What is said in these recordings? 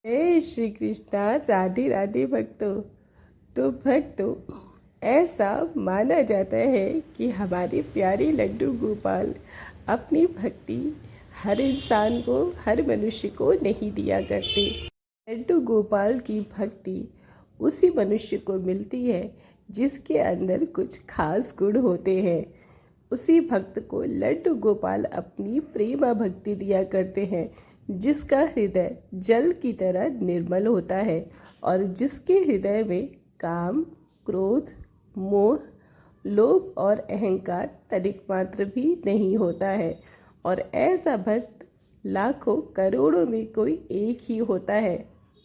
हे श्री कृष्णा, राधे राधे भक्तों। तो भक्तों, ऐसा माना जाता है कि हमारे प्यारे लड्डू गोपाल अपनी भक्ति हर इंसान को, हर मनुष्य को नहीं दिया करते। लड्डू गोपाल की भक्ति उसी मनुष्य को मिलती है जिसके अंदर कुछ खास गुण होते हैं। उसी भक्त को लड्डू गोपाल अपनी प्रेमा भक्ति दिया करते हैं, जिसका हृदय जल की तरह निर्मल होता है और जिसके हृदय में काम, क्रोध, मोह, लोभ और अहंकार तनिक मात्र भी नहीं होता है। और ऐसा भक्त लाखों करोड़ों में कोई एक ही होता है।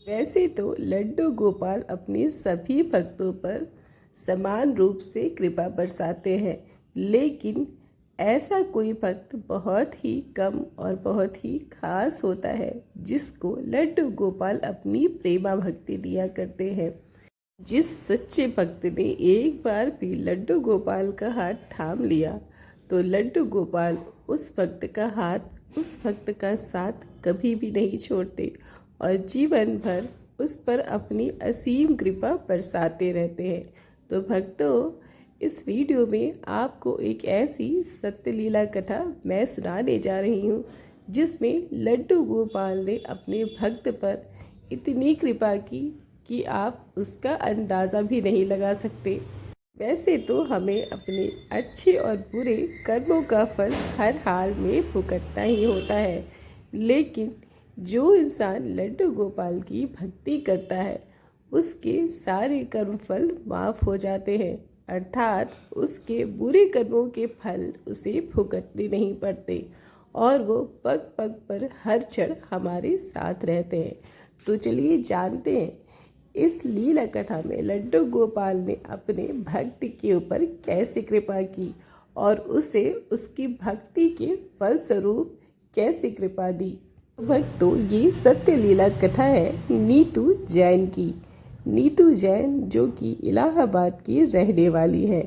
वैसे तो लड्डू गोपाल अपने सभी भक्तों पर समान रूप से कृपा बरसाते हैं, लेकिन ऐसा कोई भक्त बहुत ही कम और बहुत ही खास होता है जिसको लड्डू गोपाल अपनी प्रेमा भक्ति दिया करते हैं। जिस सच्चे भक्त ने एक बार भी लड्डू गोपाल का हाथ थाम लिया तो लड्डू गोपाल उस भक्त का हाथ, उस भक्त का साथ कभी भी नहीं छोड़ते और जीवन भर उस पर अपनी असीम कृपा बरसाते रहते हैं। तो भक्तों, इस वीडियो में आपको एक ऐसी सत्य लीला कथा मैं सुनाने जा रही हूँ जिसमें लड्डू गोपाल ने अपने भक्त पर इतनी कृपा की कि आप उसका अंदाज़ा भी नहीं लगा सकते। वैसे तो हमें अपने अच्छे और बुरे कर्मों का फल हर हाल में भुगतना ही होता है, लेकिन जो इंसान लड्डू गोपाल की भक्ति करता है उसके सारे कर्म फल माफ़ हो जाते हैं, अर्थात उसके बुरे कर्मों के फल उसे भुगतने नहीं पड़ते और वो पग पग पर हर क्षण हमारे साथ रहते हैं। तो चलिए जानते हैं इस लीला कथा में लड्डू गोपाल ने अपने भक्ति के ऊपर कैसे कृपा की और उसे उसकी भक्ति के फलस्वरूप कैसे कृपा दी। भक्तों, ये सत्य लीला कथा है नीतू जैन की। नीतू जैन जो कि इलाहाबाद की रहने वाली है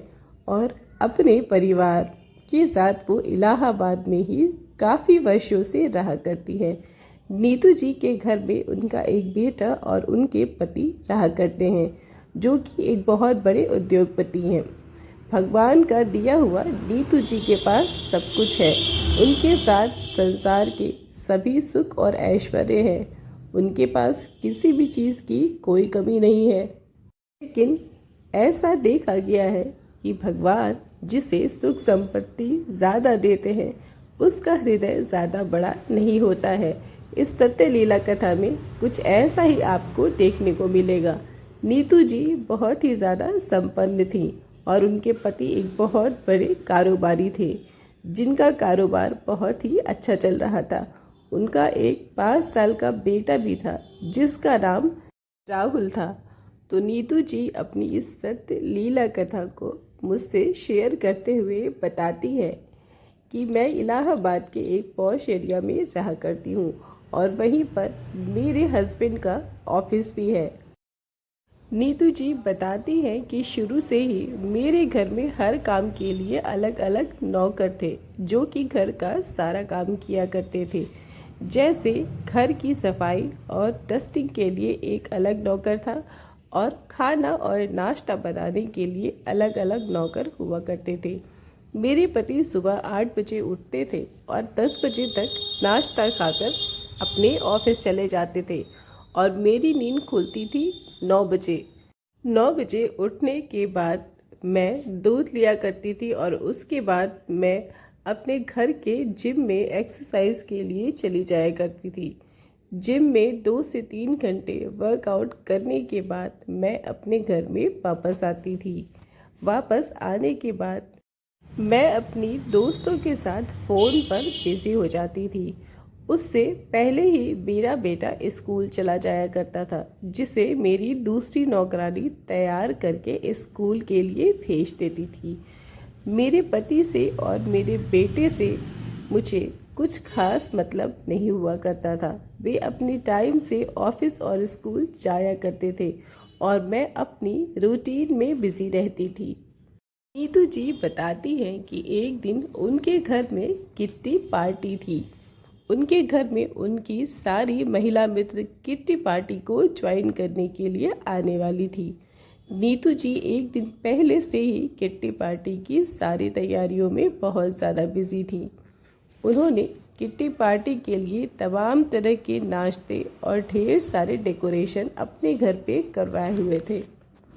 और अपने परिवार के साथ वो इलाहाबाद में ही काफ़ी वर्षों से रहा करती है। नीतू जी के घर में उनका एक बेटा और उनके पति रहा करते हैं जो कि एक बहुत बड़े उद्योगपति हैं। भगवान का दिया हुआ नीतू जी के पास सब कुछ है। उनके साथ संसार के सभी सुख और ऐश्वर्य है। उनके पास किसी भी चीज़ की कोई कमी नहीं है। लेकिन ऐसा देखा गया है कि भगवान जिसे सुख संपत्ति ज़्यादा देते हैं उसका हृदय ज़्यादा बड़ा नहीं होता है। इस सत्य लीला कथा में कुछ ऐसा ही आपको देखने को मिलेगा। नीतू जी बहुत ही ज़्यादा संपन्न थी और उनके पति एक बहुत बड़े कारोबारी थे जिनका कारोबार बहुत ही अच्छा चल रहा था। उनका एक 5 साल का बेटा भी था जिसका नाम राहुल था। तो नीतू जी अपनी इस सत्य लीला कथा को मुझसे शेयर करते हुए बताती है कि मैं इलाहाबाद के एक पॉश एरिया में रहा करती हूँ और वहीं पर मेरे हस्बैंड का ऑफिस भी है। नीतू जी बताती हैं कि शुरू से ही मेरे घर में हर काम के लिए अलग अलग नौकर थे जो कि घर का सारा काम किया करते थे। जैसे घर की सफाई और डस्टिंग के लिए एक अलग नौकर था और खाना और नाश्ता बनाने के लिए अलग अलग नौकर हुआ करते थे। मेरे पति सुबह 8 बजे उठते थे और 10 बजे तक नाश्ता खाकर अपने ऑफिस चले जाते थे और मेरी नींद खुलती थी 9 बजे। 9 बजे उठने के बाद मैं दूध लिया करती थी और उसके बाद मैं अपने घर के जिम में एक्सरसाइज के लिए चली जाया करती थी। जिम में 2 से 3 घंटे वर्कआउट करने के बाद मैं अपने घर में वापस आती थी। वापस आने के बाद मैं अपनी दोस्तों के साथ फ़ोन पर बिज़ी हो जाती थी। उससे पहले ही मेरा बेटा स्कूल चला जाया करता था जिसे मेरी दूसरी नौकरानी तैयार करके स्कूल के लिए भेज देती थी। मेरे पति से और मेरे बेटे से मुझे कुछ खास मतलब नहीं हुआ करता था। वे अपनी टाइम से ऑफिस और स्कूल जाया करते थे और मैं अपनी रूटीन में बिज़ी रहती थी। नीतू जी बताती हैं कि एक दिन उनके घर में किट्टी पार्टी थी उनके घर में उनकी सारी महिला मित्र किट्टी पार्टी को ज्वाइन करने के लिए आने वाली थी। नीतू जी एक दिन पहले से ही किट्टी पार्टी की सारी तैयारियों में बहुत ज़्यादा बिजी थी। उन्होंने किट्टी पार्टी के लिए तमाम तरह के नाश्ते और ढेर सारे डेकोरेशन अपने घर पे करवाए हुए थे।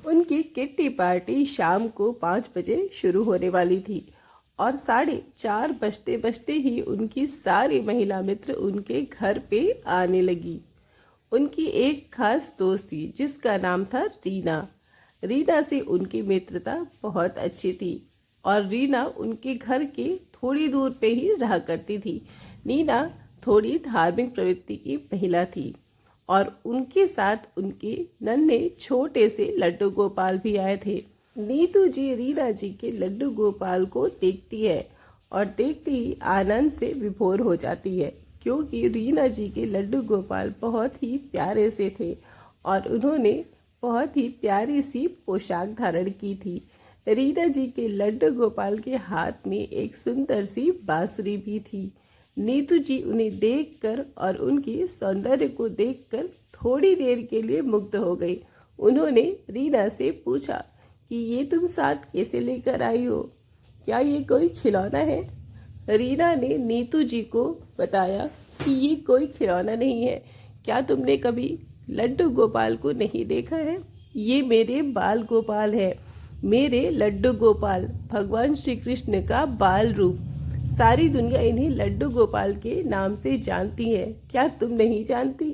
उनकी किट्टी पार्टी शाम को 5 बजे शुरू होने वाली थी और 4:30 बजते बजते ही उनकी सारी महिला मित्र उनके घर पे आने लगी। उनकी एक खास दोस्त थी जिसका नाम था रीना। रीना से उनकी मित्रता बहुत अच्छी थी और रीना उनके घर के थोड़ी दूर पे ही रहा करती थी। रीना थोड़ी धार्मिक प्रवृत्ति की महिला थी और उनके साथ उनके नन्हे छोटे से लड्डू गोपाल भी आए थे। नीतू जी रीना जी के लड्डू गोपाल को देखती है और देखते ही आनंद से विभोर हो जाती है, क्योंकि रीना जी के लड्डू गोपाल बहुत ही प्यारे से थे और उन्होंने बहुत ही प्यारी सी पोशाक धारण की थी। रीना जी के लड्डू गोपाल के हाथ में एक सुंदर सी बांसुरी भी थी। नीतू जी उन्हें देखकर और उनके सौंदर्य को देखकर थोड़ी देर के लिए मुग्ध हो गई। उन्होंने रीना से पूछा कि ये तुम साथ कैसे लेकर आई हो? क्या ये कोई खिलौना है? रीना ने नीतू जी को बताया कि ये कोई खिलौना नहीं है। क्या तुमने कभी लड्डू गोपाल को नहीं देखा है? ये मेरे बाल गोपाल है, मेरे लड्डू गोपाल, भगवान श्री कृष्ण का बाल रूप। सारी दुनिया इन्हें लड्डू गोपाल के नाम से जानती है, क्या तुम नहीं जानती?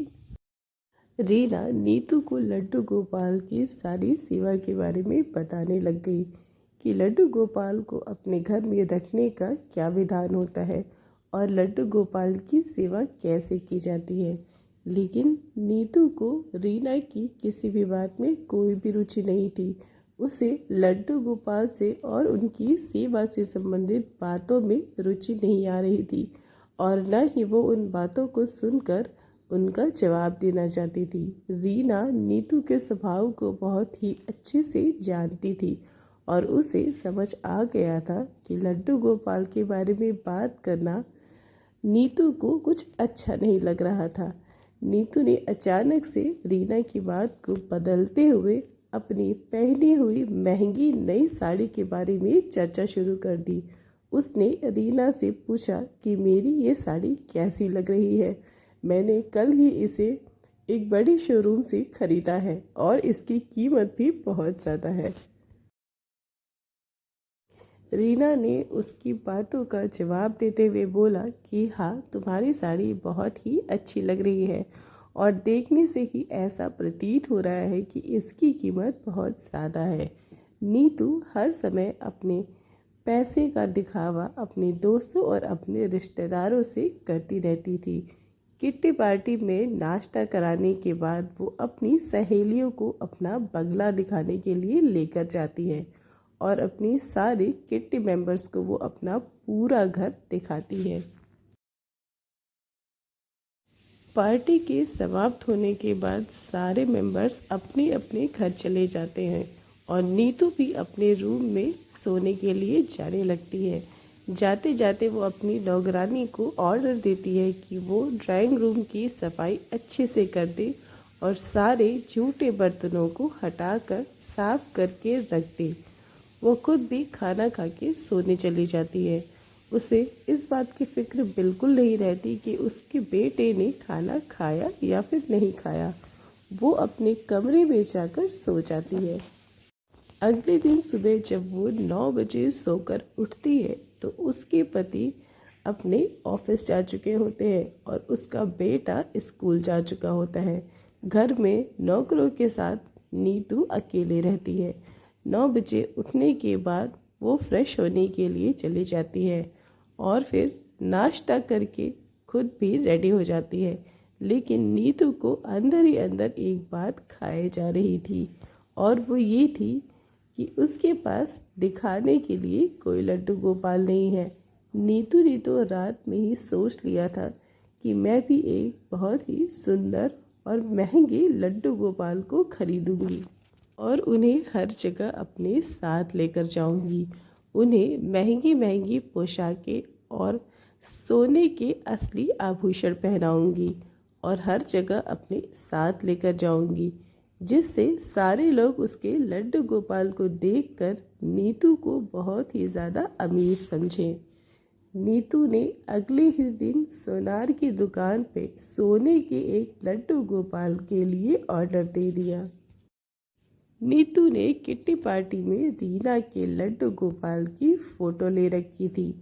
रीना नीतू को लड्डू गोपाल की सारी सेवा के बारे में बताने लग गई कि लड्डू गोपाल को अपने घर में रखने का क्या विधान होता है और लड्डू गोपाल की सेवा कैसे की जाती है। लेकिन नीतू को रीना की किसी भी बात में कोई भी रुचि नहीं थी। उसे लड्डू गोपाल से और उनकी सेवा से संबंधित बातों में रुचि नहीं आ रही थी और न ही वो उन बातों को सुनकर उनका जवाब देना चाहती थी। रीना नीतू के स्वभाव को बहुत ही अच्छे से जानती थी और उसे समझ आ गया था कि लड्डू गोपाल के बारे में बात करना नीतू को कुछ अच्छा नहीं लग रहा था। नीतू ने अचानक से रीना की बात को बदलते हुए अपनी पहनी हुई महंगी नई साड़ी के बारे में चर्चा शुरू कर दी। उसने रीना से पूछा कि मेरी ये साड़ी कैसी लग रही है? मैंने कल ही इसे एक बड़ी शोरूम से खरीदा है और इसकी कीमत भी बहुत ज़्यादा है। रीना ने उसकी बातों का जवाब देते हुए बोला कि हाँ, तुम्हारी साड़ी बहुत ही अच्छी लग रही है और देखने से ही ऐसा प्रतीत हो रहा है कि इसकी कीमत बहुत ज़्यादा है। नीतू हर समय अपने पैसे का दिखावा अपने दोस्तों और अपने रिश्तेदारों से करती रहती थी। किट्टी पार्टी में नाश्ता कराने के बाद वो अपनी सहेलियों को अपना बंगला दिखाने के लिए लेकर जाती है और अपनी सारी किट्टी मेंबर्स को वो अपना पूरा घर दिखाती है। पार्टी के समाप्त होने के बाद सारे मेंबर्स अपने अपने घर चले जाते हैं और नीतू भी अपने रूम में सोने के लिए जाने लगती है। जाते जाते वो अपनी नौकरानी को ऑर्डर देती है कि वो ड्राइंग रूम की सफाई अच्छे से कर दे और सारे झूठे बर्तनों को हटाकर साफ करके रख दे। वो खुद भी खाना खा के सोने चली जाती है। उसे इस बात की फिक्र बिल्कुल नहीं रहती कि उसके बेटे ने खाना खाया या फिर नहीं खाया। वो अपने कमरे में जाकर सो जाती है। अगले दिन सुबह जब वो 9 बजे सोकर उठती है तो उसके पति अपने ऑफिस जा चुके होते हैं और उसका बेटा स्कूल जा चुका होता है। घर में नौकरों के साथ नीतू अकेले रहती है। 9 बजे उठने के बाद वो फ्रेश होने के लिए चली जाती है और फिर नाश्ता करके खुद भी रेडी हो जाती है। लेकिन नीतू को अंदर ही अंदर एक बात खाए जा रही थी और वो ये थी कि उसके पास दिखाने के लिए कोई लड्डू गोपाल नहीं है। नीतू ने तो रात में ही सोच लिया था कि मैं भी एक बहुत ही सुंदर और महंगे लड्डू गोपाल को खरीदूंगी और उन्हें हर जगह अपने साथ लेकर जाऊंगी। उन्हें महंगी महंगी पोशाकें और सोने के असली आभूषण पहनाऊंगी और हर जगह अपने साथ लेकर जाऊंगी, जिससे सारे लोग उसके लड्डू गोपाल को देखकर नीतू को बहुत ही ज़्यादा अमीर समझें। नीतू ने अगले ही दिन सोनार की दुकान पे सोने के एक लड्डू गोपाल के लिए ऑर्डर दे दिया। नीतू ने किट्टी पार्टी में रीना के लड्डू गोपाल की फ़ोटो ले रखी थी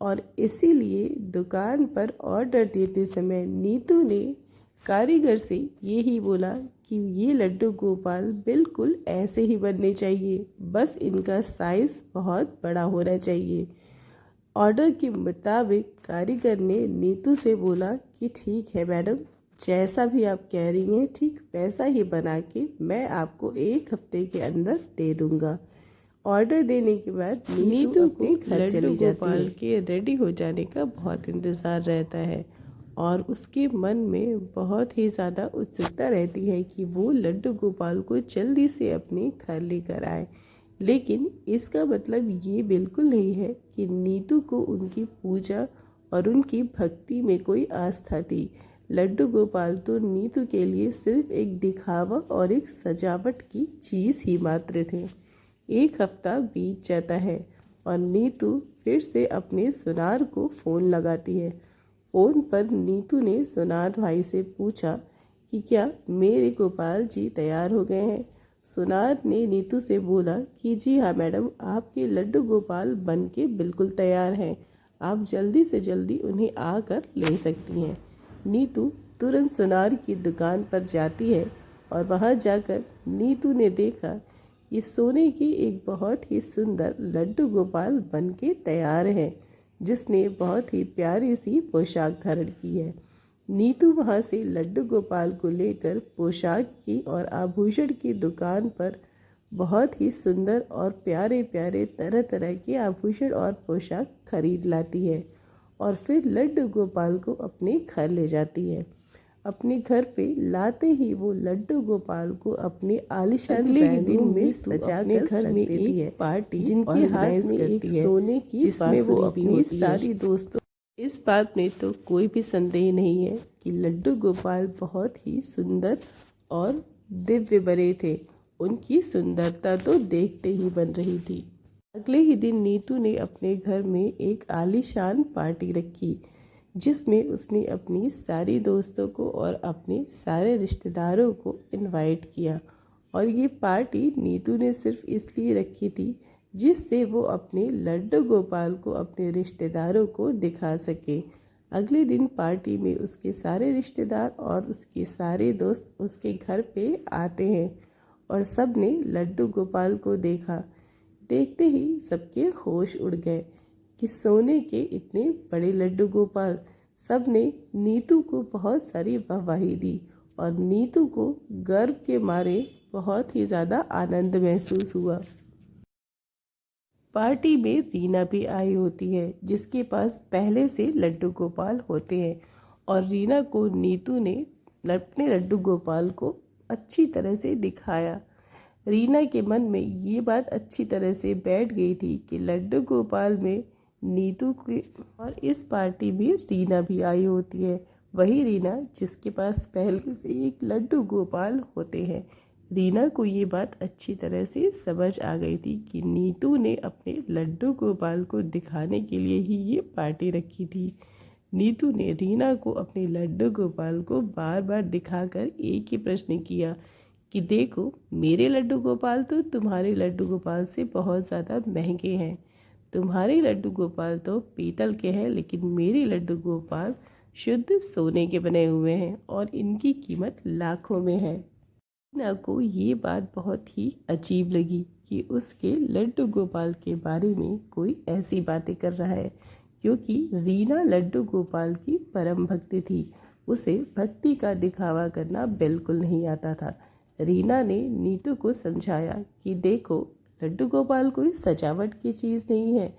और इसीलिए दुकान पर ऑर्डर देते समय नीतू ने कारीगर से ये ही बोला कि ये लड्डू गोपाल बिल्कुल ऐसे ही बनने चाहिए, बस इनका साइज़ बहुत बड़ा होना चाहिए। ऑर्डर के मुताबिक कारीगर ने नीतू से बोला कि ठीक है मैडम, जैसा भी आप कह रही हैं ठीक वैसा ही बना के मैं आपको 1 हफ्ते के अंदर दे दूंगा। ऑर्डर देने के बाद नीतू अपने घर चली जाती है। के रेडी हो जाने का बहुत इंतज़ार रहता है और उसके मन में बहुत ही ज़्यादा उत्सुकता रहती है कि वो लड्डू गोपाल को जल्दी से अपने घर लेकर आए। लेकिन इसका मतलब ये बिल्कुल नहीं है कि नीतू को उनकी पूजा और उनकी भक्ति में कोई आस्था थी। लड्डू गोपाल तो नीतू के लिए सिर्फ एक दिखावा और एक सजावट की चीज़ ही मात्र थे। 1 हफ्ता बीत जाता है और नीतू फिर से अपने सुनार को फ़ोन लगाती है। फ़ोन पर नीतू ने सुनार भाई से पूछा कि क्या मेरे गोपाल जी तैयार हो गए हैं। सुनार ने नीतू से बोला कि जी हाँ मैडम, आपके लड्डू गोपाल बन के बिल्कुल तैयार हैं, आप जल्दी से जल्दी उन्हें आकर ले सकती हैं। नीतू तुरंत सुनार की दुकान पर जाती है और वहां जाकर नीतू ने देखा कि सोने की एक बहुत ही सुंदर लड्डू गोपाल बन के तैयार है, जिसने बहुत ही प्यारी सी पोशाक धारण की है। नीतू वहां से लड्डू गोपाल को लेकर पोशाक की और आभूषण की दुकान पर बहुत ही सुंदर और प्यारे प्यारे तरह तरह के आभूषण और पोशाक खरीद लाती है और फिर लड्डू गोपाल को अपने घर ले जाती है। अपने घर पे लाते ही वो लड्डू गोपाल को अपने आलीशान बेडरूम में सजाकर घर में एक पार्टी जिनके हाथ में एक सोने की जिसमें वो अपनी सारी दोस्तों। इस बात में तो कोई भी संदेह नहीं है कि लड्डू गोपाल बहुत ही सुंदर और दिव्य बने थे। उनकी सुंदरता तो देखते ही बन रही थी। अगले ही दिन नीतू ने अपने घर में एक आलीशान पार्टी रखी, जिसमें उसने अपनी सारी दोस्तों को और अपने सारे रिश्तेदारों को इनवाइट किया। और ये पार्टी नीतू ने सिर्फ इसलिए रखी थी जिससे वो अपने लड्डू गोपाल को अपने रिश्तेदारों को दिखा सके। अगले दिन पार्टी में उसके सारे रिश्तेदार और उसके सारे दोस्त उसके घर पे आते हैं और सब ने लड्डू गोपाल को देखा। देखते ही सबके होश उड़ गए कि सोने के इतने बड़े लड्डू गोपाल। सब ने नीतू को बहुत सारी वाहवाही दी और नीतू को गर्व के मारे बहुत ही ज़्यादा आनंद महसूस हुआ। पार्टी में रीना भी आई होती है, जिसके पास पहले से लड्डू गोपाल होते हैं और रीना को नीतू ने अपने लड्डू गोपाल को अच्छी तरह से दिखाया। रीना के मन में ये बात अच्छी तरह से बैठ गई थी कि लड्डू गोपाल में नीतू की, और इस पार्टी में रीना भी आई होती है। वही रीना जिसके पास पहले से एक लड्डू गोपाल होते हैं। रीना को ये बात अच्छी तरह से समझ आ गई थी कि नीतू ने अपने लड्डू गोपाल को दिखाने के लिए ही ये पार्टी रखी थी। नीतू ने रीना को अपने लड्डू गोपाल को बार बार दिखाकर एक ही प्रश्न किया कि देखो, मेरे लड्डू गोपाल तो तुम्हारे लड्डू गोपाल से बहुत ज़्यादा महंगे हैं। तुम्हारे लड्डू गोपाल तो पीतल के हैं, लेकिन मेरे लड्डू गोपाल शुद्ध सोने के बने हुए हैं और इनकी कीमत लाखों में है। रीना को ये बात बहुत ही अजीब लगी कि उसके लड्डू गोपाल के बारे में कोई ऐसी बातें कर रहा है, क्योंकि रीना लड्डू गोपाल की परम भक्ति थी। उसे भक्ति का दिखावा करना बिल्कुल नहीं आता था। रीना ने नीतू को समझाया कि देखो, लड्डू गोपाल कोई सजावट की चीज़ नहीं है।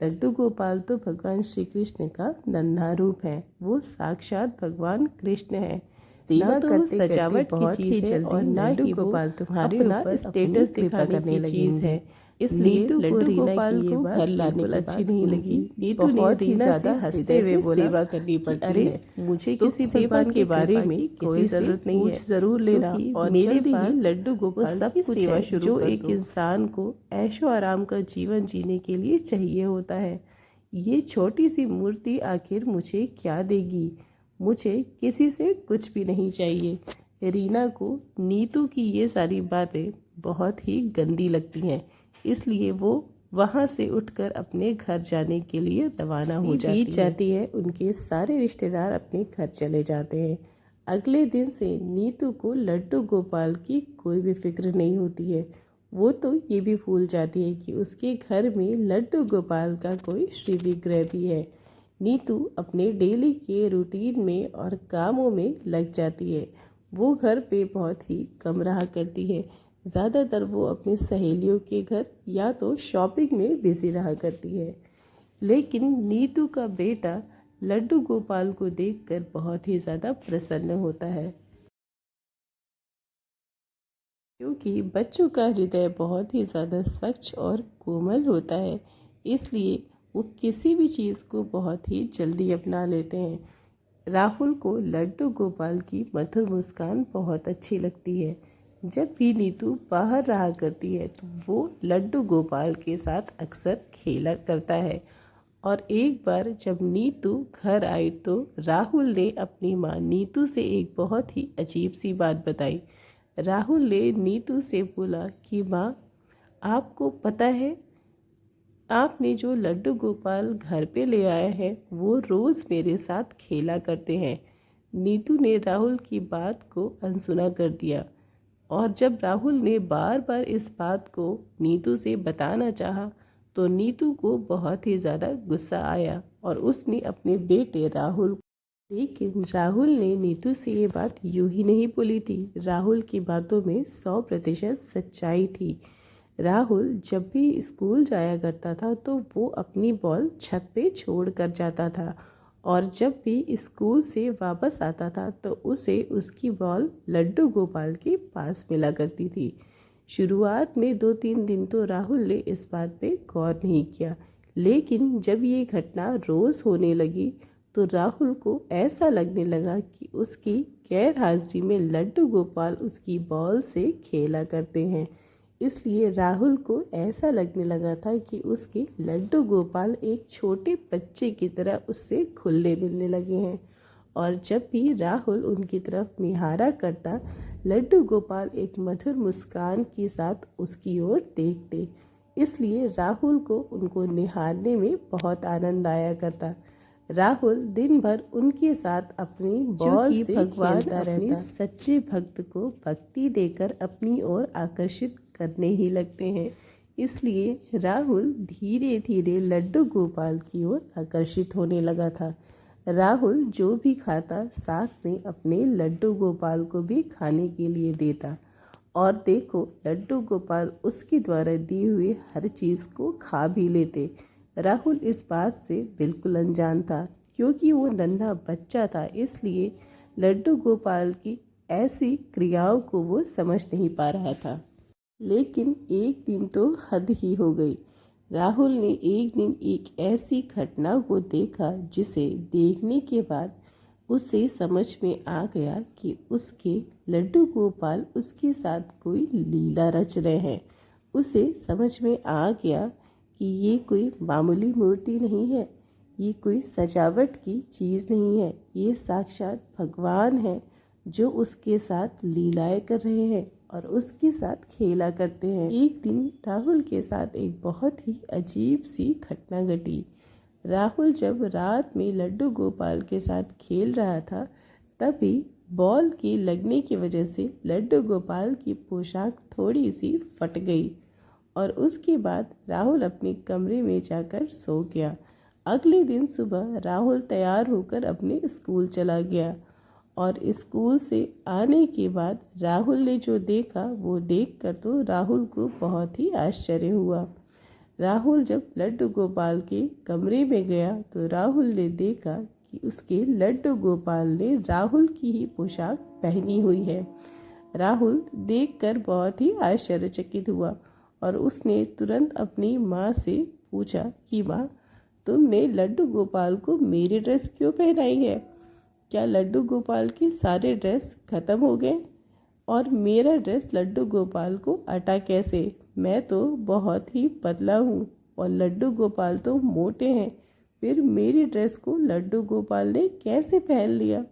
लड्डू गोपाल तो भगवान श्री कृष्ण का नन्हा रूप है, वो साक्षात भगवान कृष्ण है। सेवा तो सजावट की चीज़ है और ना ही गोपाल तुम्हारे ऊपर स्टेटस दिखाने की चीज़ है। इसलिए नीतू को लड्डू रीना गोपाल की ये को बात घर लाने बिल्कुल के अच्छी बाद नहीं लगी। उनकी नीतू ने बहुत ही रीना ज्यादा से हंसते हुए बोला सेवा करनी कि पड़ती अरे है, मुझे तुम किसी सेवा भगवान के बारे में किसी कोई से जरूरत नहीं है, पूछ जरूर लेना क्योंकि और मेरे जल्दी ही पास लड्डू वो गोपाल सब की कुछ सेवा है शुरू जो कर एक दो। इंसान को ऐशो आराम का जीवन जीने के लिए चाहिए होता है। ये छोटी सी मूर्ति आखिर मुझे क्या देगी? मुझे किसी से कुछ भी नहीं चाहिए। रीना को नीतू की ये सारी बातें बहुत ही गंदी लगती हैं, इसलिए वो वहाँ से उठकर अपने घर जाने के लिए रवाना हो जाती है। उनके सारे रिश्तेदार अपने घर चले जाते हैं। अगले दिन से नीतू को लड्डू गोपाल की कोई भी फिक्र नहीं होती है। वो तो ये भी भूल जाती है कि उसके घर में लड्डू गोपाल का कोई श्री विग्रह भी है। नीतू अपने डेली के रूटीन में और कामों में लग जाती है। वो घर पे बहुत ही कम रहा करती है। ज़्यादातर वो अपनी सहेलियों के घर या तो शॉपिंग में बिजी रहा करती है। लेकिन नीतू का बेटा लड्डू गोपाल को देखकर बहुत ही ज़्यादा प्रसन्न होता है, क्योंकि बच्चों का हृदय बहुत ही ज़्यादा स्वच्छ और कोमल होता है, इसलिए वो किसी भी चीज़ को बहुत ही जल्दी अपना लेते हैं। राहुल को लड्डू गोपाल की मधुर मुस्कान बहुत अच्छी लगती है। जब भी नीतू बाहर रहा करती है तो वो लड्डू गोपाल के साथ अक्सर खेला करता है। और एक बार जब नीतू घर आई तो राहुल ने अपनी माँ नीतू से एक बहुत ही अजीब सी बात बताई। राहुल ने नीतू से बोला कि माँ, आपको पता है आपने जो लड्डू गोपाल घर पे ले आया है वो रोज़ मेरे साथ खेला करते हैं। नीतू ने राहुल की बात को अनसुना कर दिया, और जब राहुल ने बार बार इस बात को नीतू से बताना चाहा तो नीतू को बहुत ही ज़्यादा गुस्सा आया और उसने अपने बेटे राहुल, लेकिन राहुल ने नीतू से ये बात यूं ही नहीं बोली थी। राहुल की बातों में 100% सच्चाई थी। राहुल जब भी स्कूल जाया करता था तो वो अपनी बॉल छत पे छोड़ कर जाता था, और जब भी स्कूल से वापस आता था तो उसे उसकी बॉल लड्डू गोपाल के पास मिला करती थी। शुरुआत में 2-3 दिन तो राहुल ने इस बात पे गौर नहीं किया, लेकिन जब ये घटना रोज़ होने लगी तो राहुल को ऐसा लगने लगा कि उसकी गैर हाजिरी में लड्डू गोपाल उसकी बॉल से खेला करते हैं। इसलिए राहुल को ऐसा लगने लगा था कि उसके लड्डू गोपाल एक छोटे बच्चे की तरह उससे घुलने मिलने लगे हैं, और जब भी राहुल उनकी तरफ निहारा करता लड्डू गोपाल एक मधुर मुस्कान के साथ उसकी ओर देखते। इसलिए राहुल को उनको निहारने में बहुत आनंद आया करता। राहुल दिन भर उनके साथ अपनी बॉल से भगवान अपने सच्चे भक्त को भक्ति देकर अपनी ओर आकर्षित करने ही लगते हैं। इसलिए राहुल धीरे धीरे लड्डू गोपाल की ओर आकर्षित होने लगा था। राहुल जो भी खाता साथ में अपने लड्डू गोपाल को भी खाने के लिए देता, और देखो लड्डू गोपाल उसके द्वारा दी हुई हर चीज़ को खा भी लेते। राहुल इस बात से बिल्कुल अनजान था, क्योंकि वो नन्हा बच्चा था, इसलिए लड्डू गोपाल की ऐसी क्रियाओं को वो समझ नहीं पा रहा था। लेकिन एक दिन तो हद ही हो गई। राहुल ने एक दिन एक ऐसी घटना को देखा जिसे देखने के बाद उसे समझ में आ गया कि उसके लड्डू गोपाल उसके साथ कोई लीला रच रहे हैं। उसे समझ में आ गया कि ये कोई मामूली मूर्ति नहीं है, ये कोई सजावट की चीज़ नहीं है, ये साक्षात भगवान है जो उसके साथ लीलाएं कर रहे हैं और उसके साथ खेला करते हैं। एक दिन राहुल के साथ एक बहुत ही अजीब सी घटना घटी। राहुल जब रात में लड्डू गोपाल के साथ खेल रहा था, तभी बॉल के लगने की वजह से लड्डू गोपाल की पोशाक थोड़ी सी फट गई, और उसके बाद राहुल अपने कमरे में जाकर सो गया। अगले दिन सुबह राहुल तैयार होकर अपने स्कूल चला गया, और स्कूल से आने के बाद राहुल ने जो देखा वो देखकर तो राहुल को बहुत ही आश्चर्य हुआ। राहुल जब लड्डू गोपाल के कमरे में गया तो राहुल ने देखा कि उसके लड्डू गोपाल ने राहुल की ही पोशाक पहनी हुई है। राहुल देखकर बहुत ही आश्चर्यचकित हुआ और उसने तुरंत अपनी माँ से पूछा कि माँ, तुमने लड्डू गोपाल को मेरी ड्रेस क्यों पहनाई है? क्या लड्डू गोपाल के सारे ड्रेस खत्म हो गए और मेरा ड्रेस लड्डू गोपाल को अटा कैसे? मैं तो बहुत ही पतला हूँ और लड्डू गोपाल तो मोटे हैं, फिर मेरी ड्रेस को लड्डू गोपाल ने कैसे पहन लिया?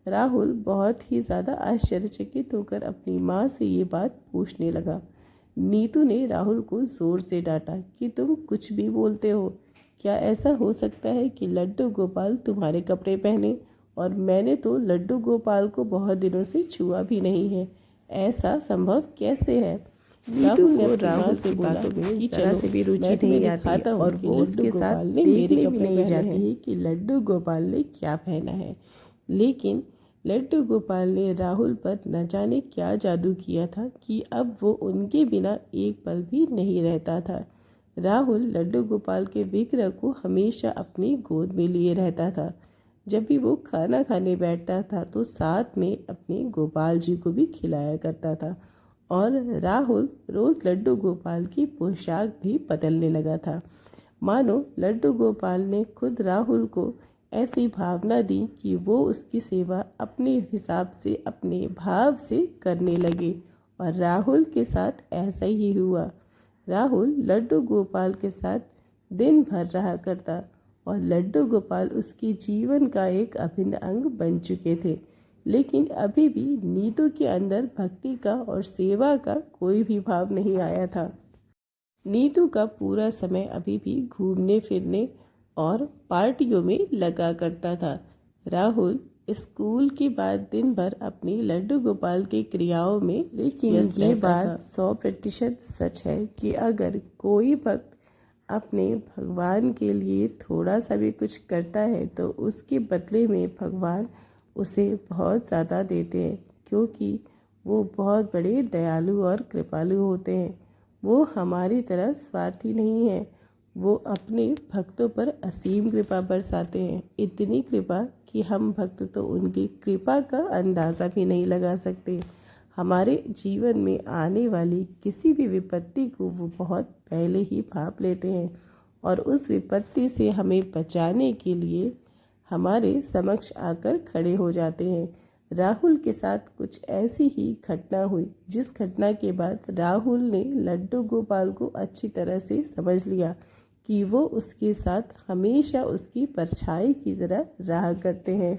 राहुल बहुत ही ज़्यादा आश्चर्यचकित होकर अपनी माँ से ये बात पूछने लगा। नीतू ने राहुल को ज़ोर से डांटा कि तुम कुछ भी बोलते हो। क्या ऐसा हो सकता है कि लड्डू गोपाल तुम्हारे कपड़े पहने? और मैंने तो लड्डू गोपाल को बहुत दिनों से छुआ भी नहीं है। ऐसा संभव कैसे है? नीतू को राहुल से बोला कि जरा चलो से भी रुचि मैं तुम्हें नहीं आती दिखाता हूँ और कि वो लड्डू उसके साथ गोपाल ने मेरे देखने भी कपड़े नहीं पहने जाती हैं कि लड्डू गोपाल ने क्या पहना है। लेकिन लड्डू गोपाल ने राहुल पर न जाने क्या जादू किया था कि अब वो उनके बिना एक पल भी नहीं रहता था। राहुल लड्डू गोपाल के विग्रह को हमेशा अपनी गोद में लिए रहता था। जब भी वो खाना खाने बैठता था तो साथ में अपने गोपाल जी को भी खिलाया करता था और राहुल रोज़ लड्डू गोपाल की पोशाक भी बदलने लगा था। मानो लड्डू गोपाल ने खुद राहुल को ऐसी भावना दी कि वो उसकी सेवा अपने हिसाब से, अपने भाव से करने लगे और राहुल के साथ ऐसा ही हुआ। राहुल लड्डू गोपाल के साथ दिन भर रहा करता और लड्डू गोपाल उसकी जीवन का एक अभिन्न अंग बन चुके थे। लेकिन अभी भी नीतू के अंदर भक्ति का और सेवा का कोई भी भाव नहीं आया था। नीतू का पूरा समय अभी भी घूमने फिरने और पार्टियों में लगा करता था। राहुल स्कूल के बाद दिन भर अपनी लड्डू गोपाल की क्रियाओं में लेकिन व्यस्त ये रहता था। बात 100% सच है कि अगर कोई भक्त अपने भगवान के लिए थोड़ा सा भी कुछ करता है तो उसके बदले में भगवान उसे बहुत ज़्यादा देते हैं, क्योंकि वो बहुत बड़े दयालु और कृपालु होते हैं। वो हमारी तरह स्वार्थी नहीं है। वो अपने भक्तों पर असीम कृपा बरसाते हैं, इतनी कृपा कि हम भक्त तो उनकी कृपा का अंदाज़ा भी नहीं लगा सकते। हमारे जीवन में आने वाली किसी भी विपत्ति को वो बहुत पहले ही भांप लेते हैं और उस विपत्ति से हमें बचाने के लिए हमारे समक्ष आकर खड़े हो जाते हैं। राहुल के साथ कुछ ऐसी ही घटना हुई, जिस घटना के बाद राहुल ने लड्डू गोपाल को अच्छी तरह से समझ लिया कि वो उसके साथ हमेशा उसकी परछाई की तरह रहा करते हैं।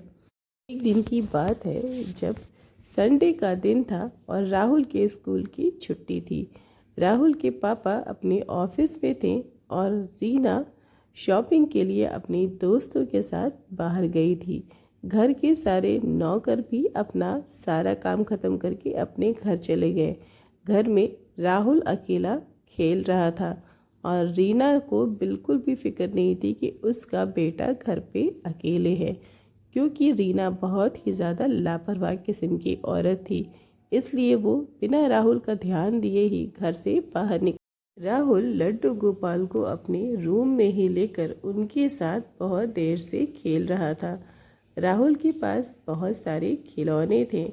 एक दिन की बात है जब संडे का दिन था और राहुल के स्कूल की छुट्टी थी। राहुल के पापा अपने ऑफिस में थे और रीना शॉपिंग के लिए अपने दोस्तों के साथ बाहर गई थी। घर के सारे नौकर भी अपना सारा काम ख़त्म करके अपने घर चले गए। घर में राहुल अकेला खेल रहा था और रीना को बिल्कुल भी फिक्र नहीं थी कि उसका बेटा घर पे अकेले है, क्योंकि रीना बहुत ही ज़्यादा लापरवाह किस्म की औरत थी। इसलिए वो बिना राहुल का ध्यान दिए ही घर से बाहर निकल। राहुल लड्डू गोपाल को अपने रूम में ही लेकर उनके साथ बहुत देर से खेल रहा था। राहुल के पास बहुत सारे खिलौने थे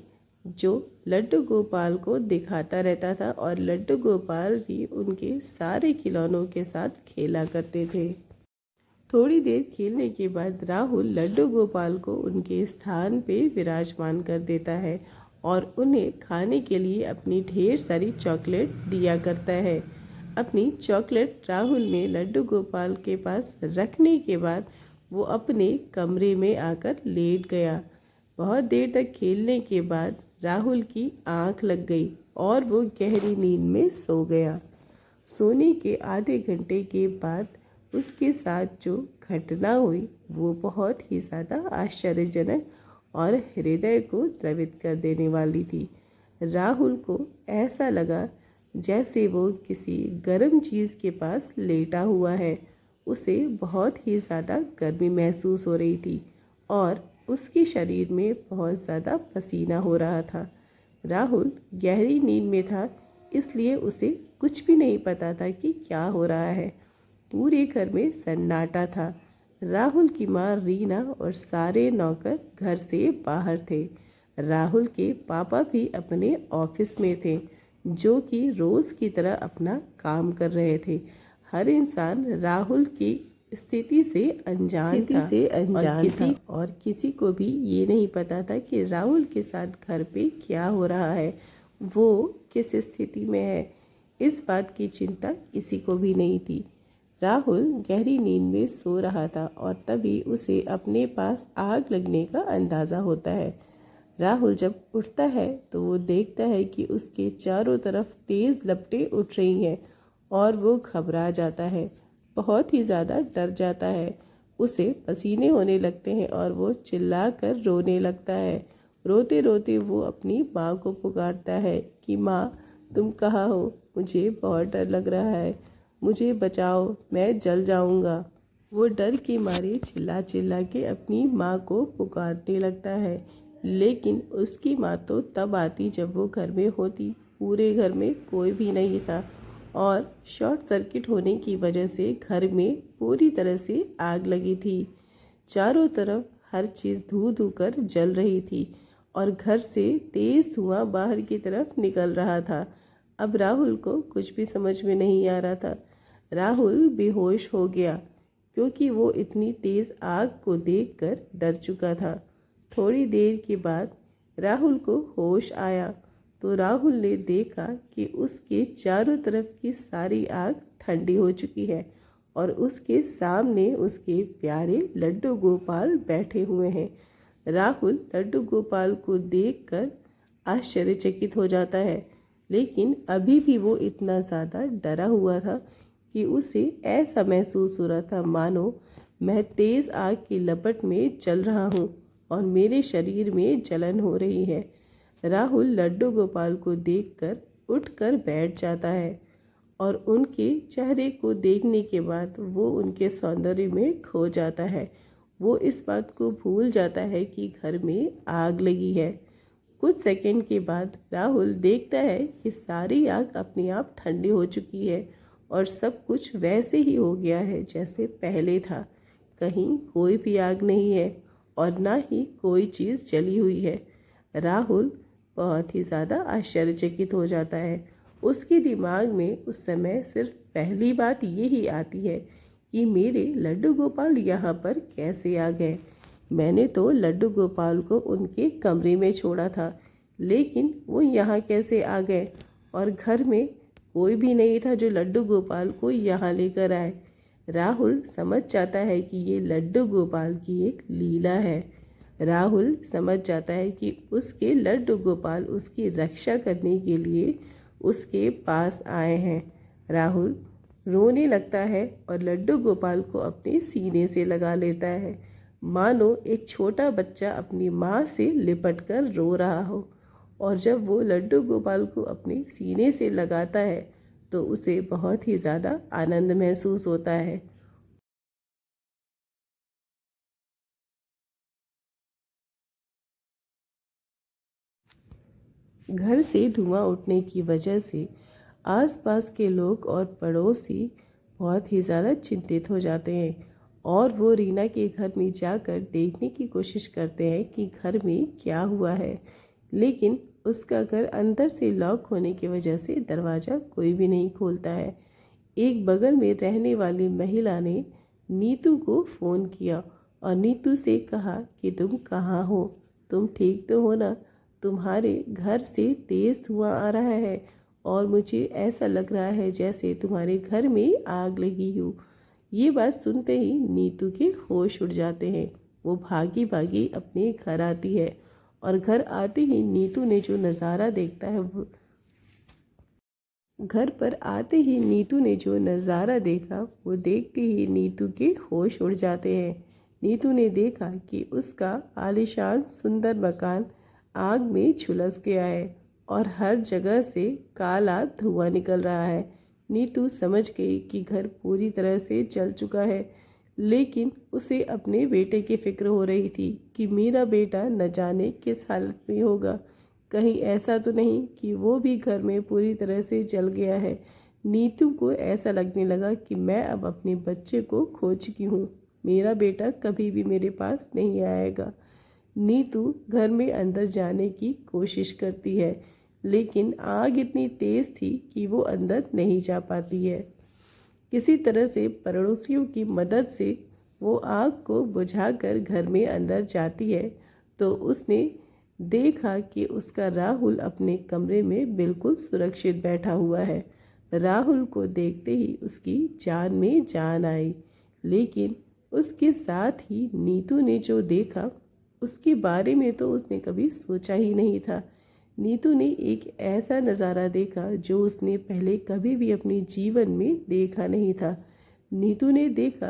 जो लड्डू गोपाल को दिखाता रहता था और लड्डू गोपाल भी उनके सारे खिलौनों के साथ खेला करते थे। थोड़ी देर खेलने के बाद राहुल लड्डू गोपाल को उनके स्थान पे विराजमान कर देता है और उन्हें खाने के लिए अपनी ढेर सारी चॉकलेट दिया करता है। अपनी चॉकलेट राहुल ने लड्डू गोपाल के पास रखने के बाद वो अपने कमरे में आकर लेट गया। बहुत देर तक खेलने के बाद राहुल की आंख लग गई और वो गहरी नींद में सो गया। सोने के आधे घंटे के बाद उसके साथ जो घटना हुई वो बहुत ही ज़्यादा आश्चर्यजनक और हृदय को द्रवित कर देने वाली थी। राहुल को ऐसा लगा जैसे वो किसी गर्म चीज़ के पास लेटा हुआ है। उसे बहुत ही ज़्यादा गर्मी महसूस हो रही थी और उसके शरीर में बहुत ज़्यादा पसीना हो रहा था। राहुल गहरी नींद में था, इसलिए उसे कुछ भी नहीं पता था कि क्या हो रहा है। पूरे घर में सन्नाटा था। राहुल की माँ रीना और सारे नौकर घर से बाहर थे। राहुल के पापा भी अपने ऑफिस में थे, जो कि रोज़ की तरह अपना काम कर रहे थे। हर इंसान राहुल की स्थिति से अनजान था और किसी को भी ये नहीं पता था कि राहुल के साथ घर पे क्या हो रहा है, वो किस स्थिति में है। इस बात की चिंता किसी को भी नहीं थी। राहुल गहरी नींद में सो रहा था और तभी उसे अपने पास आग लगने का अंदाज़ा होता है। राहुल जब उठता है तो वो देखता है कि उसके चारों तरफ तेज़ लपटें उठ रही हैं और वो घबरा जाता है, बहुत ही ज़्यादा डर जाता है। उसे पसीने होने लगते हैं और वो चिल्लाकर रोने लगता है। रोते रोते वो अपनी माँ को पुकारता है कि माँ, तुम कहाँ हो? मुझे बहुत डर लग रहा है, मुझे बचाओ, मैं जल जाऊंगा। वो डर के मारे चिल्ला चिल्ला के अपनी माँ को पुकारने लगता है, लेकिन उसकी माँ तो तब आती जब वो घर में होती। पूरे घर में कोई भी नहीं था और शॉर्ट सर्किट होने की वजह से घर में पूरी तरह से आग लगी थी। चारों तरफ हर चीज़ धू धू कर जल रही थी और घर से तेज़ धुआं बाहर की तरफ निकल रहा था। अब राहुल को कुछ भी समझ में नहीं आ रहा था। राहुल बेहोश हो गया क्योंकि वो इतनी तेज़ आग को देखकर डर चुका था। थोड़ी देर के बाद राहुल को होश आया तो राहुल ने देखा कि उसके चारों तरफ की सारी आग ठंडी हो चुकी है और उसके सामने उसके प्यारे लड्डू गोपाल बैठे हुए हैं। राहुल लड्डू गोपाल को देखकर आश्चर्यचकित हो जाता है, लेकिन अभी भी वो इतना ज़्यादा डरा हुआ था कि उसे ऐसा महसूस हो रहा था मानो मैं तेज़ आग की लपट में जल रहा हूँ और मेरे शरीर में जलन हो रही है। राहुल लड्डू गोपाल को देखकर उठकर बैठ जाता है और उनके चेहरे को देखने के बाद वो उनके सौंदर्य में खो जाता है। वो इस बात को भूल जाता है कि घर में आग लगी है। कुछ सेकंड के बाद राहुल देखता है कि सारी आग अपने आप ठंडी हो चुकी है और सब कुछ वैसे ही हो गया है जैसे पहले था। कहीं कोई भी आग नहीं है और ना ही कोई चीज़ जली हुई है। राहुल बहुत ही ज़्यादा आश्चर्यचकित हो जाता है। उसके दिमाग में उस समय सिर्फ पहली बात यही आती है कि मेरे लड्डू गोपाल यहाँ पर कैसे आ गए। मैंने तो लड्डू गोपाल को उनके कमरे में छोड़ा था, लेकिन वो यहाँ कैसे आ गए और घर में कोई भी नहीं था जो लड्डू गोपाल को यहाँ लेकर आए। राहुल समझ जाता है कि ये लड्डू गोपाल की एक लीला है। राहुल समझ जाता है कि उसके लड्डू गोपाल उसकी रक्षा करने के लिए उसके पास आए हैं। राहुल रोने लगता है और लड्डू गोपाल को अपने सीने से लगा लेता है, मानो एक छोटा बच्चा अपनी माँ से लिपट कर रो रहा हो। और जब वो लड्डू गोपाल को अपने सीने से लगाता है तो उसे बहुत ही ज़्यादा आनंद महसूस होता है। घर से धुआं उठने की वजह से आसपास के लोग और पड़ोसी बहुत ही ज़्यादा चिंतित हो जाते हैं और वो रीना के घर में जाकर देखने की कोशिश करते हैं कि घर में क्या हुआ है, लेकिन उसका घर अंदर से लॉक होने की वजह से दरवाज़ा कोई भी नहीं खोलता है। एक बगल में रहने वाली महिला ने नीतू को फ़ोन किया और नीतू से कहा कि तुम कहाँ हो, तुम ठीक तो हो ना? तुम्हारे घर से तेज़ धुआं आ रहा है और मुझे ऐसा लग रहा है जैसे तुम्हारे घर में आग लगी हो। ये बात सुनते ही नीतू के होश उड़ जाते हैं। वो भागी भागी अपने घर आती है और घर आते ही नीतू ने जो नज़ारा देखता है वो घर पर आते ही नीतू ने जो नज़ारा देखा वो देखते ही नीतू के होश उड़ जाते हैं। नीतू ने देखा कि उसका आलीशान सुंदर मकान आग में झुलस गया है और हर जगह से काला धुआं निकल रहा है। नीतू समझ गई कि घर पूरी तरह से जल चुका है, लेकिन उसे अपने बेटे की फिक्र हो रही थी कि मेरा बेटा न जाने किस हालत में होगा। कहीं ऐसा तो नहीं कि वो भी घर में पूरी तरह से जल गया है। नीतू को ऐसा लगने लगा कि मैं अब अपने बच्चे को खो चुकी हूँ, मेरा बेटा कभी भी मेरे पास नहीं आएगा। नीतू घर में अंदर जाने की कोशिश करती है, लेकिन आग इतनी तेज थी कि वो अंदर नहीं जा पाती है। किसी तरह से पड़ोसियों की मदद से वो आग को बुझाकर घर में अंदर जाती है तो उसने देखा कि उसका राहुल अपने कमरे में बिल्कुल सुरक्षित बैठा हुआ है। राहुल को देखते ही उसकी जान में जान आई, लेकिन उसके साथ ही नीतू ने जो देखा उसके बारे में तो उसने कभी सोचा ही नहीं था। नीतू ने एक ऐसा नज़ारा देखा जो उसने पहले कभी भी अपने जीवन में देखा नहीं था। नीतू ने देखा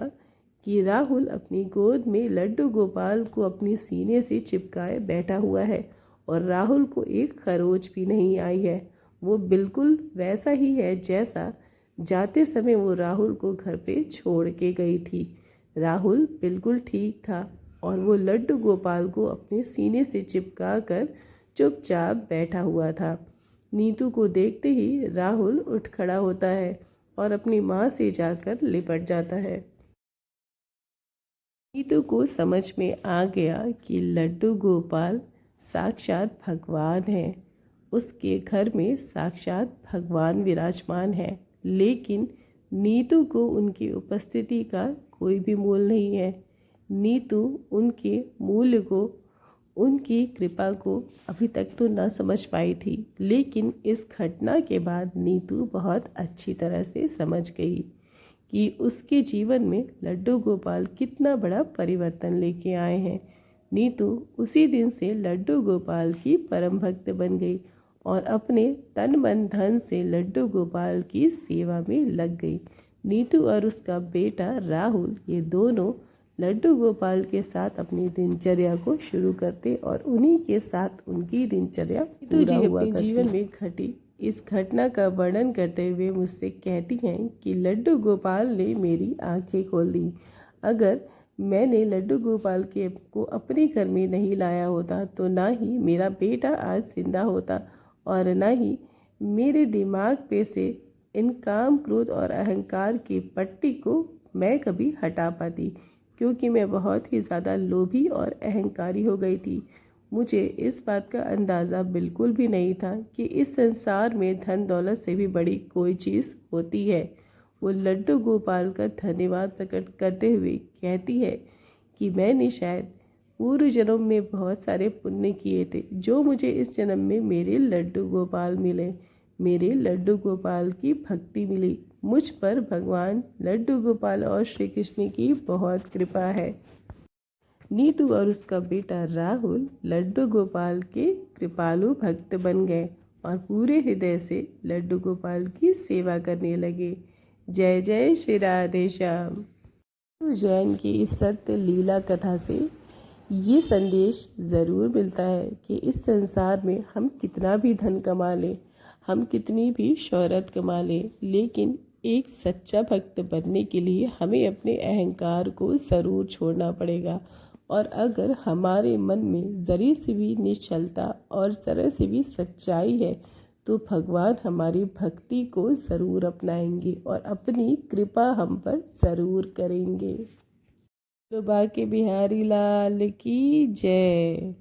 कि राहुल अपनी गोद में लड्डू गोपाल को अपने सीने से चिपकाए बैठा हुआ है और राहुल को एक खरोच भी नहीं आई है। वो बिल्कुल वैसा ही है जैसा जाते समय वो राहुल को घर पे छोड़ के गई थी। राहुल बिल्कुल ठीक था और वो लड्डू गोपाल को अपने सीने से चिपका कर चुपचाप बैठा हुआ था। नीतू को देखते ही राहुल उठ खड़ा होता है और अपनी माँ से जाकर लिपट जाता है। नीतू को समझ में आ गया कि लड्डू गोपाल साक्षात भगवान है। उसके घर में साक्षात भगवान विराजमान है, लेकिन नीतू को उनकी उपस्थिति का कोई भी मोल नहीं है। नीतू उनके मूल्य को, उनकी कृपा को अभी तक तो न समझ पाई थी, लेकिन इस घटना के बाद नीतू बहुत अच्छी तरह से समझ गई कि उसके जीवन में लड्डू गोपाल कितना बड़ा परिवर्तन लेके आए हैं। नीतू उसी दिन से लड्डू गोपाल की परम भक्त बन गई और अपने तन मन धन से लड्डू गोपाल की सेवा में लग गई। नीतू और उसका बेटा राहुल, ये दोनों लड्डू गोपाल के साथ अपनी दिनचर्या को शुरू करते और उन्हीं के साथ उनकी दिनचर्या पूरा हुआ करती। जीवन में घटी इस घटना का वर्णन करते हुए मुझसे कहती हैं कि लड्डू गोपाल ने मेरी आंखें खोल दी। अगर मैंने लड्डू गोपाल को अपने घर में नहीं लाया होता तो ना ही मेरा बेटा आज जिंदा होता और ना ही मेरे दिमाग पे से इन काम, क्रोध और अहंकार की पट्टी को मैं कभी हटा पाती, क्योंकि मैं बहुत ही ज़्यादा लोभी और अहंकारी हो गई थी। मुझे इस बात का अंदाज़ा बिल्कुल भी नहीं था कि इस संसार में धन दौलत से भी बड़ी कोई चीज़ होती है। वो लड्डू गोपाल का धन्यवाद प्रकट करते हुए कहती है कि मैंने शायद पूर्व जन्म में बहुत सारे पुण्य किए थे जो मुझे इस जन्म में मेरे लड्डू गोपाल मिले। मेरे लड्डू गोपाल की भक्ति मिली। मुझ पर भगवान लड्डू गोपाल और श्री कृष्ण की बहुत कृपा है। नीतू और उसका बेटा राहुल लड्डू गोपाल के कृपालु भक्त बन गए और पूरे हृदय से लड्डू गोपाल की सेवा करने लगे। जय जय श्री राधे श्याम। जैन की इस सत्य लीला कथा से ये संदेश ज़रूर मिलता है कि इस संसार में हम कितना भी धन कमा लें, हम कितनी भी शोहरत कमा लें, लेकिन एक सच्चा भक्त बनने के लिए हमें अपने अहंकार को ज़रूर छोड़ना पड़ेगा। और अगर हमारे मन में ज़री सी भी निश्चलता और ज़रा सी भी सच्चाई है तो भगवान हमारी भक्ति को ज़रूर अपनाएंगे और अपनी कृपा हम पर ज़रूर करेंगे। तो बाके बिहारी लाल की जय।